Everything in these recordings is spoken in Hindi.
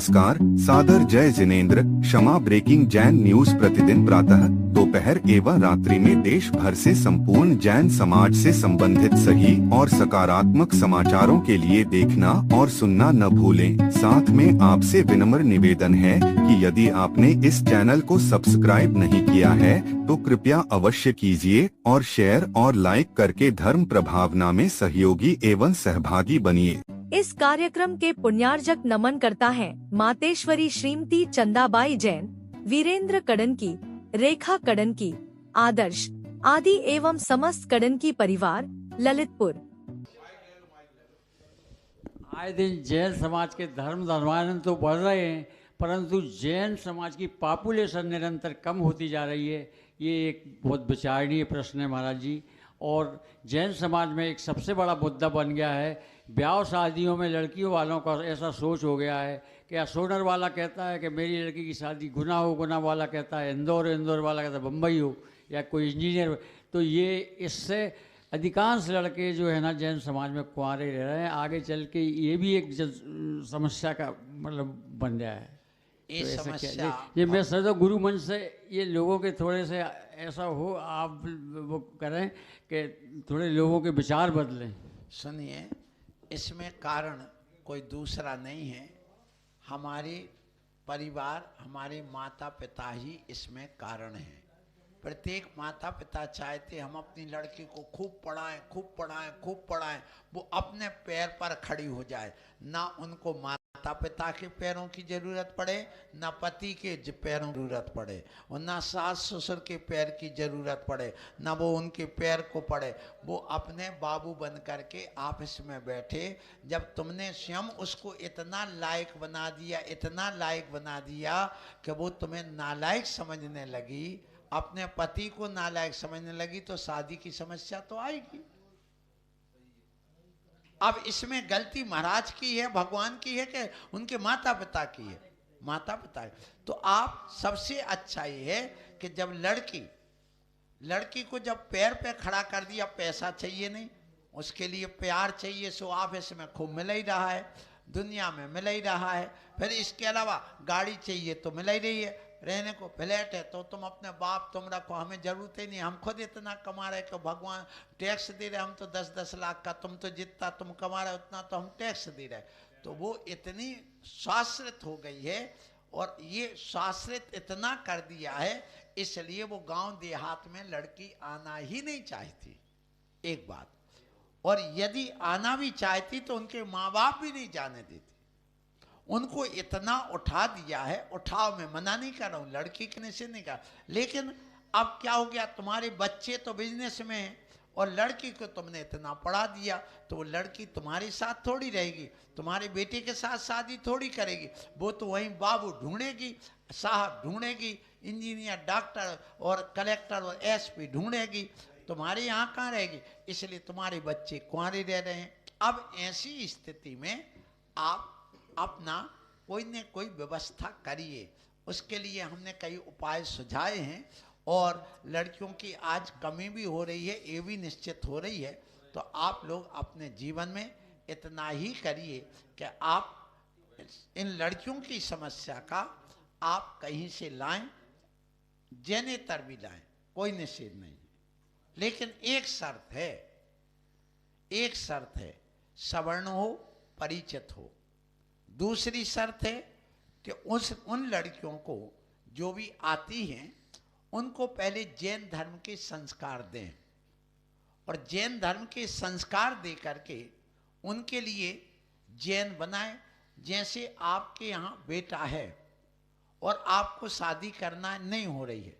नमस्कार, सादर जय जिनेंद्र। क्षमा ब्रेकिंग जैन न्यूज प्रतिदिन प्रातः, दोपहर एवं रात्रि में देश भर से संपूर्ण जैन समाज से संबंधित सही और सकारात्मक समाचारों के लिए देखना और सुनना न भूलें। साथ में आपसे विनम्र निवेदन है कि यदि आपने इस चैनल को सब्सक्राइब नहीं किया है तो कृपया अवश्य कीजिए और शेयर और लाइक करके धर्म प्रभावना में सहयोगी एवं सहभागी बनिए। इस कार्यक्रम के पुण्यार्जक नमन करता है मातेश्वरी श्रीमती चंदाबाई जैन, वीरेंद्र कड़नकी, रेखा कड़नकी, आदर्श आदि एवं समस्त कड़नकी परिवार, ललितपुर। आए दिन जैन समाज के धर्मानंद तो बढ़ रहे हैं, परंतु जैन समाज की पॉपुलेशन निरंतर कम होती जा रही है। ये एक बहुत विचारणीय प्रश्न है महाराज जी। और जैन समाज में एक सबसे बड़ा मुद्दा बन गया है, ब्याह शादियों में लड़कियों वालों का ऐसा सोच हो गया है कि या सोनर वाला कहता है कि मेरी लड़की की शादी गुना हो, गुना वाला कहता है इंदौर वाला कहता है बम्बई हो, या कोई इंजीनियर। तो ये इससे अधिकांश लड़के जो है ना जैन समाज में कुंवारे रह रहे हैं। आगे चल के ये भी एक समस्या का मतलब बन गया है। ये तो समस्या ये मैं सर गुरु मंच से ये लोगों के थोड़े से ऐसा हो आप वो करें कि थोड़े लोगों के विचार बदलें। सुनिए, इसमें कारण कोई दूसरा नहीं है, हमारे परिवार, हमारे माता पिता ही इसमें कारण हैं। प्रत्येक माता पिता चाहते हम अपनी लड़की को खूब पढ़ाएं, खूब पढ़ाएं, खूब पढ़ाएं, वो अपने पैर पर खड़ी हो जाए। ना उनको माता पिता के पैरों की जरूरत पड़े, ना पति के पैरों की जरूरत पड़े, और ना सास ससुर के पैर की जरूरत पड़े, ना वो उनके पैर को पड़े। वो अपने बाबू बन करके ऑफिस में बैठे। जब तुमने स्वयं उसको इतना लायक बना दिया, इतना लायक बना दिया कि वो तुम्हें नालायक समझने लगी, अपने पति को नालायक समझने लगी, तो शादी की समस्या तो आएगी। अब इसमें गलती महाराज की है, भगवान की है कि उनके माता पिता की है? माता पिता। तो आप सबसे अच्छा ये है कि जब लड़की को जब पैर पे खड़ा कर दिया, पैसा चाहिए नहीं, उसके लिए प्यार चाहिए, सो ऑफिस में खूब मिल ही रहा है, दुनिया में मिल ही रहा है। फिर इसके अलावा गाड़ी चाहिए तो मिल ही रही है, रहने को फ्लैट है तो तुम अपने बाप तुम रखो, हमें जरूरत ही नहीं, हम खुद इतना कमा रहे कि भगवान टैक्स दे रहे, हम तो 10-10 लाख का, तुम तो जितना तुम कमा रहे उतना तो हम टैक्स दे रहे। तो वो इतनी शाश्वत हो गई है, और ये शाश्वत इतना कर दिया है, इसलिए वो गांव देहात में लड़की आना ही नहीं चाहती, एक बात। और यदि आना भी चाहती तो उनके माँ बाप भी नहीं जाने देते। उनको इतना उठा दिया है, उठाव में मना नहीं कर रहा हूँ, लड़की के निश्चित नहीं कर, लेकिन अब क्या हो गया, तुम्हारे बच्चे तो बिजनेस में हैं और लड़की को तुमने इतना पढ़ा दिया, तो वो लड़की तुम्हारे साथ थोड़ी रहेगी, तुम्हारे बेटे के साथ शादी थोड़ी करेगी। वो तो वहीं बाबू ढूंढेगी, साहब ढूंढेगी, इंजीनियर, डॉक्टर और कलेक्टर और एसपी ढूंढेगी, तुम्हारे यहाँ कहाँ रहेगी। इसलिए तुम्हारे बच्चे कुंवारे रह रहे हैं। अब ऐसी स्थिति में आप अपना कोई न कोई व्यवस्था करिए। उसके लिए हमने कई उपाय सुझाए हैं, और लड़कियों की आज कमी भी हो रही है, ये भी निश्चित हो रही है। तो आप लोग अपने जीवन में इतना ही करिए कि आप इन लड़कियों की समस्या का आप कहीं से लाएं, जनेतर भी लाएं, कोई निषेध नहीं है, लेकिन एक शर्त है, सवर्ण हो, परिचित हो। दूसरी शर्त है कि उन लड़कियों को जो भी आती हैं उनको पहले जैन धर्म के संस्कार दें, और जैन धर्म के संस्कार दे करके उनके लिए जैन बनाएं। जैसे आपके यहाँ बेटा है और आपको शादी करना नहीं हो रही है,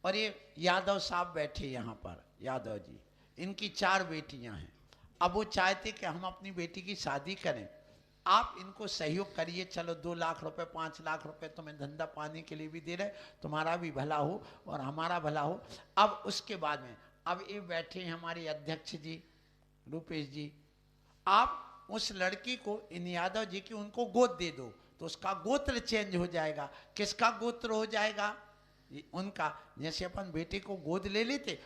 और ये यादव साहब बैठे यहाँ पर, यादव जी, इनकी 4 बेटियां हैं। अब वो चाहते कि हम अपनी बेटी की शादी करें, आप इनको सहयोग करिए, चलो 2 लाख रुपए 5 लाख रुपए तुम्हें धंधा पाने के लिए भी दे रहे, तुम्हारा भी भला हो और हमारा भला हो। अब उसके बाद में अब ये बैठे हैं हमारे अध्यक्ष जी रूपेश जी, आप उस लड़की को, इन यादव जी की, उनको गोद दे दो, तो उसका गोत्र चेंज हो जाएगा। किसका गोत्र हो जाएगा? उनका, जैसे अपन बेटे को गोद ले लेते,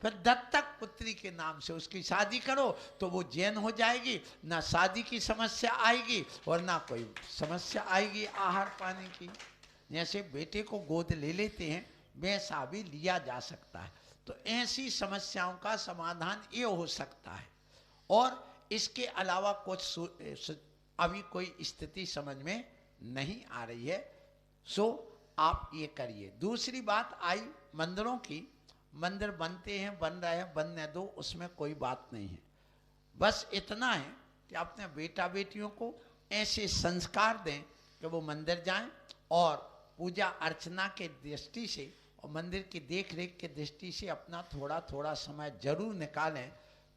फिर दत्तक पुत्री के नाम से उसकी शादी करो तो वो जैन हो जाएगी, ना शादी की समस्या आएगी और ना कोई समस्या आएगी आहार पानी की। जैसे बेटे को गोद ले लेते हैं वैसा भी लिया जा सकता है। तो ऐसी समस्याओं का समाधान ये हो सकता है। और इसके अलावा कुछ अभी कोई स्थिति समझ में नहीं आ रही है, सो आप ये करिए। दूसरी बात आई मंदिरों की, मंदिर बनते हैं, बन रहे हैं, बनने दो, उसमें कोई बात नहीं है। बस इतना है कि अपने बेटा बेटियों को ऐसे संस्कार दें कि वो मंदिर जाएं और पूजा अर्चना के दृष्टि से और मंदिर की देख रेख के दृष्टि से अपना थोड़ा थोड़ा समय जरूर निकालें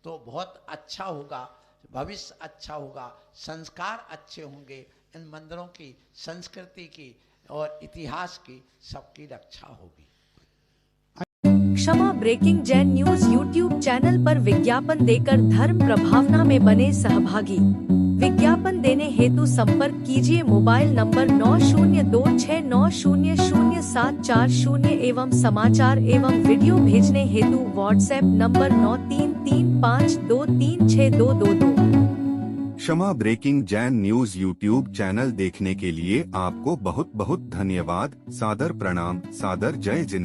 तो बहुत अच्छा होगा, भविष्य अच्छा होगा, संस्कार अच्छे होंगे, इन मंदिरों की, संस्कृति की और इतिहास की सबकी रक्षा होगी। Kshama breaking Jain news YouTube channel पर विज्ञापन देकर धर्म प्रभावना में बने सहभागी। विज्ञापन देने हेतु संपर्क कीजिए मोबाइल नंबर 9026900740 एवं समाचार एवं वीडियो भेजने हेतु WhatsApp number 9335236222। Kshama breaking Jain news YouTube channel देखने के लिए आपको बहुत बहुत धन्यवाद। सादर प्रणाम, सादर जय जिनेंद्र।